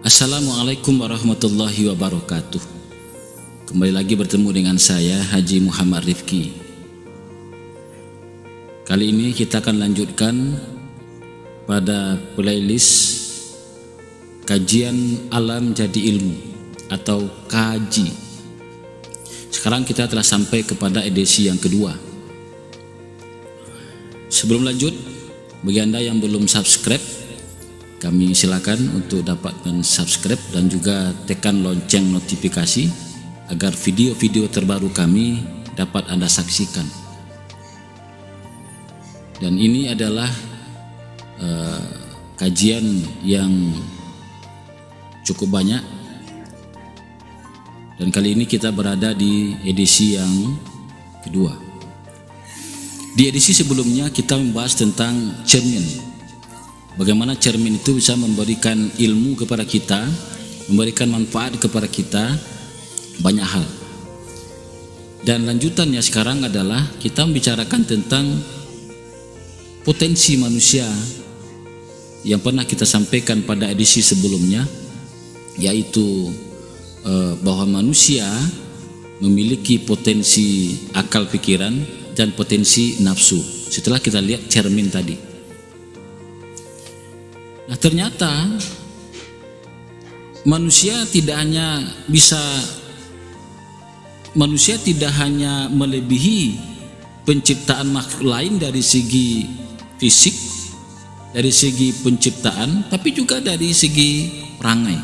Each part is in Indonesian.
Assalamualaikum warahmatullahi wabarakatuh. Kembali lagi bertemu dengan saya Haji Muhammad Rifki. Kali ini kita akan lanjutkan pada playlist kajian alam jadi ilmu atau kaji. Sekarang kita telah sampai kepada edisi yang kedua. Sebelum lanjut, bagi Anda yang belum subscribe, kami silakan untuk dapat subscribe dan juga tekan lonceng notifikasi agar video-video terbaru kami dapat Anda saksikan. Dan ini adalah kajian yang cukup banyak, dan kali ini kita berada di edisi yang kedua. Di edisi sebelumnya kita membahas tentang cermin. Bagaimana cermin itu bisa memberikan ilmu kepada kita, memberikan manfaat kepada kita banyak hal. Dan lanjutannya sekarang adalah kita membicarakan tentang potensi manusia yang pernah kita sampaikan pada edisi sebelumnya, yaitu bahwa manusia memiliki potensi akal pikiran dan potensi nafsu. Setelah kita lihat cermin tadi, nah ternyata manusia tidak hanya melebihi penciptaan makhluk lain dari segi fisik, dari segi penciptaan, tapi juga dari segi perangai,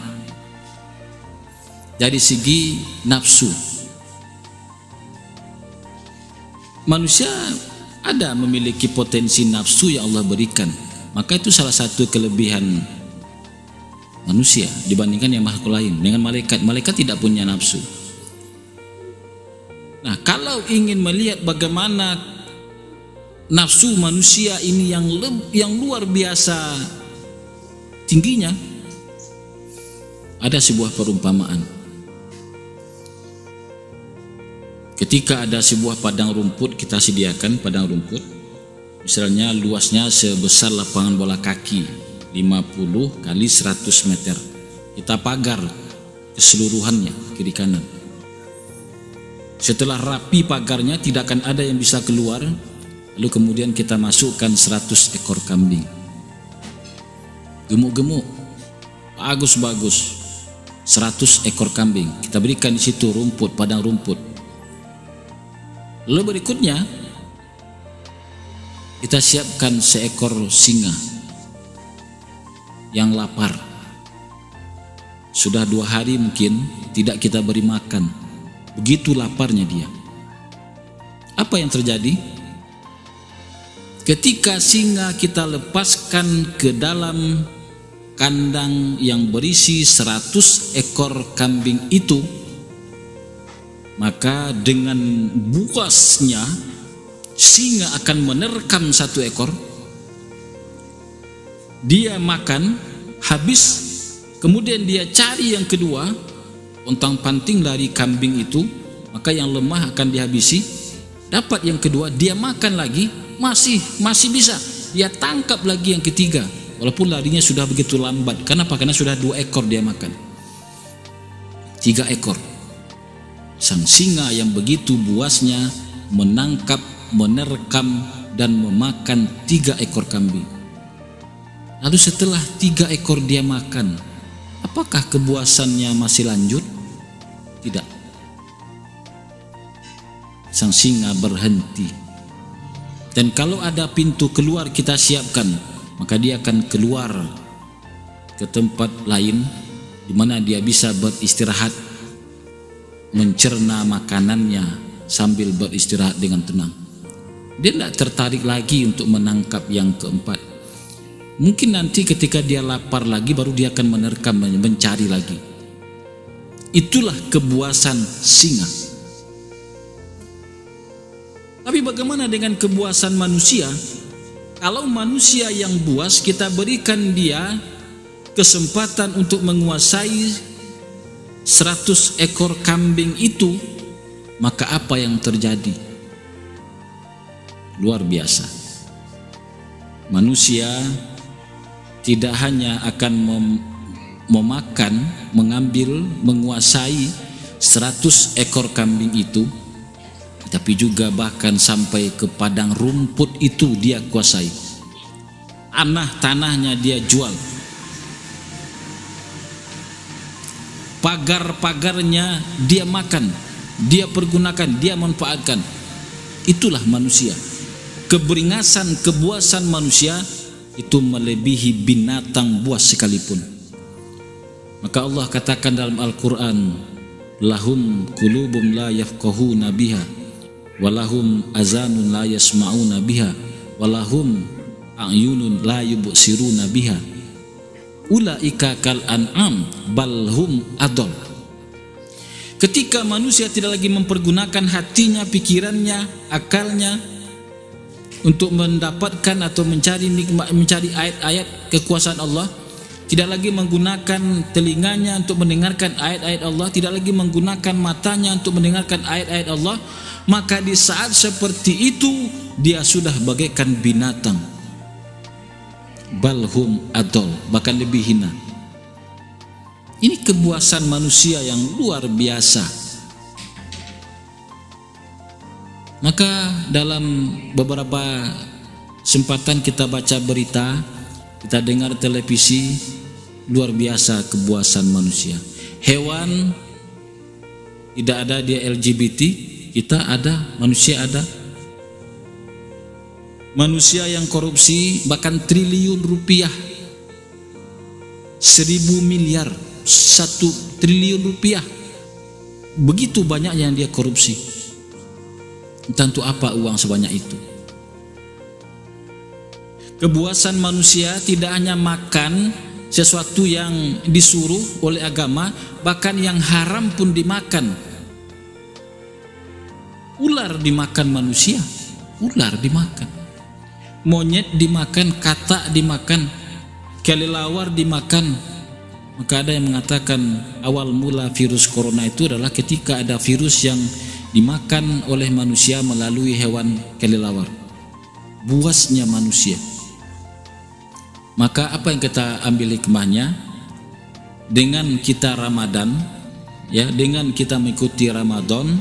dari segi nafsu. Manusia ada memiliki potensi nafsu yang Allah berikan. Maka itu salah satu kelebihan manusia dibandingkan yang makhluk lain. Dengan malaikat tidak punya nafsu. Nah, kalau ingin melihat bagaimana nafsu manusia ini yang luar biasa tingginya, ada sebuah perumpamaan. Ketika ada sebuah padang rumput, kita sediakan padang rumput, misalnya luasnya sebesar lapangan bola kaki 50 kali 100 meter. Kita pagar keseluruhannya kiri kanan. Setelah rapi pagarnya, tidak akan ada yang bisa keluar. Lalu kemudian kita masukkan 100 ekor kambing. Gemuk-gemuk, bagus-bagus. 100 ekor kambing. Kita berikan di situ rumput, padang rumput. Lalu berikutnya kita siapkan seekor singa yang lapar. Sudah 2 hari mungkin tidak kita beri makan. Begitu laparnya dia. Apa yang terjadi? Ketika singa kita lepaskan ke dalam kandang yang berisi 100 ekor kambing itu, maka dengan buasnya singa akan menerkam 1 ekor, dia makan habis, kemudian dia cari yang kedua, pontang-panting dari kambing itu, maka yang lemah akan dihabisi, dapat yang kedua, dia makan lagi, masih bisa, dia tangkap lagi yang ketiga, walaupun larinya sudah begitu lambat. Kenapa? Karena sudah 2 ekor dia makan, 3 ekor. Sang singa yang begitu buasnya menangkap, menerkam dan memakan 3 ekor kambing. Lalu setelah 3 ekor dia makan, apakah kebuasannya masih lanjut? Tidak. Sang singa berhenti. Dan kalau ada pintu keluar kita siapkan, maka dia akan keluar ke tempat lain di mana dia bisa beristirahat, mencerna makanannya sambil beristirahat dengan tenang. Dia tidak tertarik lagi untuk menangkap yang keempat. Mungkin nanti ketika dia lapar lagi, baru dia akan menerkam, mencari lagi. Itulah kebuasan singa. Tapi bagaimana dengan kebuasan manusia? Kalau manusia yang buas, kita berikan dia kesempatan untuk menguasai 100 ekor kambing itu, maka apa yang terjadi? Luar biasa. Manusia tidak hanya akan memakan, mengambil, menguasai 100 ekor kambing itu, tapi juga bahkan sampai ke padang rumput itu dia kuasai. Tanahnya dia jual, pagar-pagarnya dia makan, dia pergunakan, dia manfaatkan. Itulah manusia. Keberingasan, kebuasan manusia itu melebihi binatang buas sekalipun. Maka Allah katakan dalam Al-Quran, lahum qulubun la yafqahuna biha walahum azanun la yasma'una biha walahum a'yunun la yubsiruna biha ulaika kal an'am balhum adol. Ketika manusia tidak lagi mempergunakan hatinya, pikirannya, akalnya untuk mendapatkan atau mencari nikmat, mencari ayat-ayat kekuasaan Allah, tidak lagi menggunakan telinganya untuk mendengarkan ayat-ayat Allah, tidak lagi menggunakan matanya untuk mendengarkan ayat-ayat Allah, maka di saat seperti itu dia sudah bagaikan binatang, balhum adol, bahkan lebih hina. Ini kebuasan manusia yang luar biasa. Maka dalam beberapa kesempatan kita baca berita, kita dengar televisi, luar biasa kebuasan manusia. Hewan tidak ada, dia LGBT, kita ada, manusia ada. Manusia yang korupsi bahkan triliun rupiah, 1000 miliar, 1 triliun rupiah, begitu banyak yang dia korupsi. Entah untuk apa uang sebanyak itu. Kebuasan manusia tidak hanya makan sesuatu yang disuruh oleh agama, bahkan yang haram pun dimakan. Ular dimakan manusia, ular dimakan, monyet dimakan, katak dimakan, kelelawar dimakan. Maka ada yang mengatakan awal mula virus corona itu adalah ketika ada virus yang dimakan oleh manusia melalui hewan kelelawar. Buasnya manusia. Maka apa yang kita ambil hikmahnya? Dengan kita Ramadan, ya, dengan kita mengikuti Ramadan,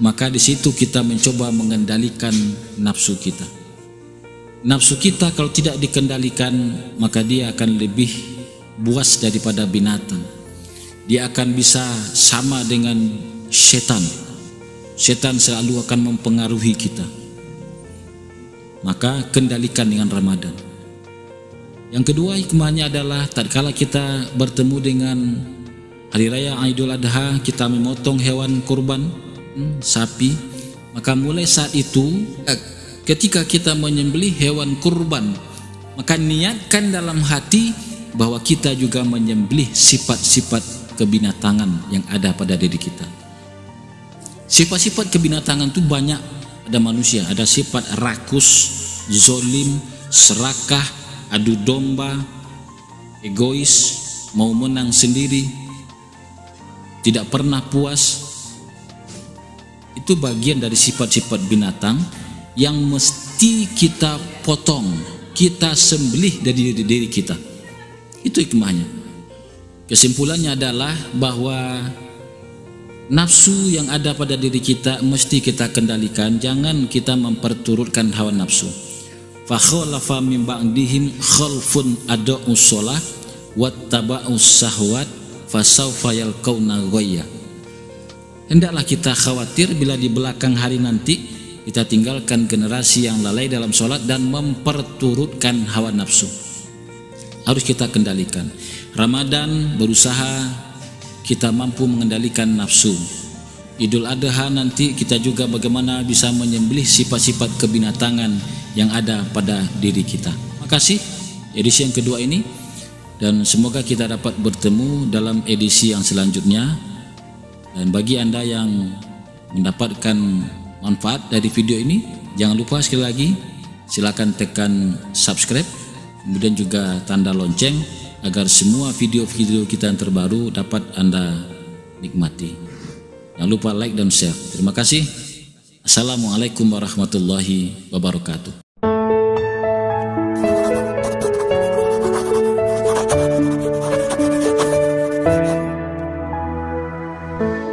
maka di situ kita mencoba mengendalikan nafsu kita. Nafsu kita kalau tidak dikendalikan, maka dia akan lebih buas daripada binatang. Dia akan bisa sama dengan setan. Setan selalu akan mempengaruhi kita. Maka kendalikan dengan Ramadan. Yang kedua hikmahnya adalah tatkala kita bertemu dengan Hari Raya Idul Adha, kita memotong hewan kurban, sapi, maka mulai saat itu ketika kita menyembelih hewan kurban, maka niatkan dalam hati bahwa kita juga menyembelih sifat-sifat kebinatangan yang ada pada diri kita. Sifat-sifat kebinatangan itu banyak ada manusia. Ada sifat rakus, zolim, serakah, adu domba, egois, mau menang sendiri, tidak pernah puas. Itu bagian dari sifat-sifat binatang yang mesti kita potong, kita sembelih dari diri kita. Itu hikmahnya. Kesimpulannya adalah bahwa nafsu yang ada pada diri kita mesti kita kendalikan. Jangan kita memperturutkan hawa nafsu. Fa khalafa min ba'dihim khalfun ada'us shalah wattaba'us syahwat fasawfa yalqauna ghayya. Hendaklah kita khawatir bila di belakang hari nanti kita tinggalkan generasi yang lalai dalam sholat dan memperturutkan hawa nafsu. Harus kita kendalikan. Ramadan berusaha kita mampu mengendalikan nafsu. Idul Adha nanti kita juga bagaimana bisa menyembelih sifat-sifat kebinatangan yang ada pada diri kita. Makasih edisi yang kedua ini, dan semoga kita dapat bertemu dalam edisi yang selanjutnya. Dan bagi Anda yang mendapatkan manfaat dari video ini, jangan lupa sekali lagi silakan tekan subscribe, kemudian juga tanda lonceng agar semua video-video kita yang terbaru dapat Anda nikmati. Jangan lupa like dan share. Terima kasih. Assalamualaikum warahmatullahi wabarakatuh. Thank you.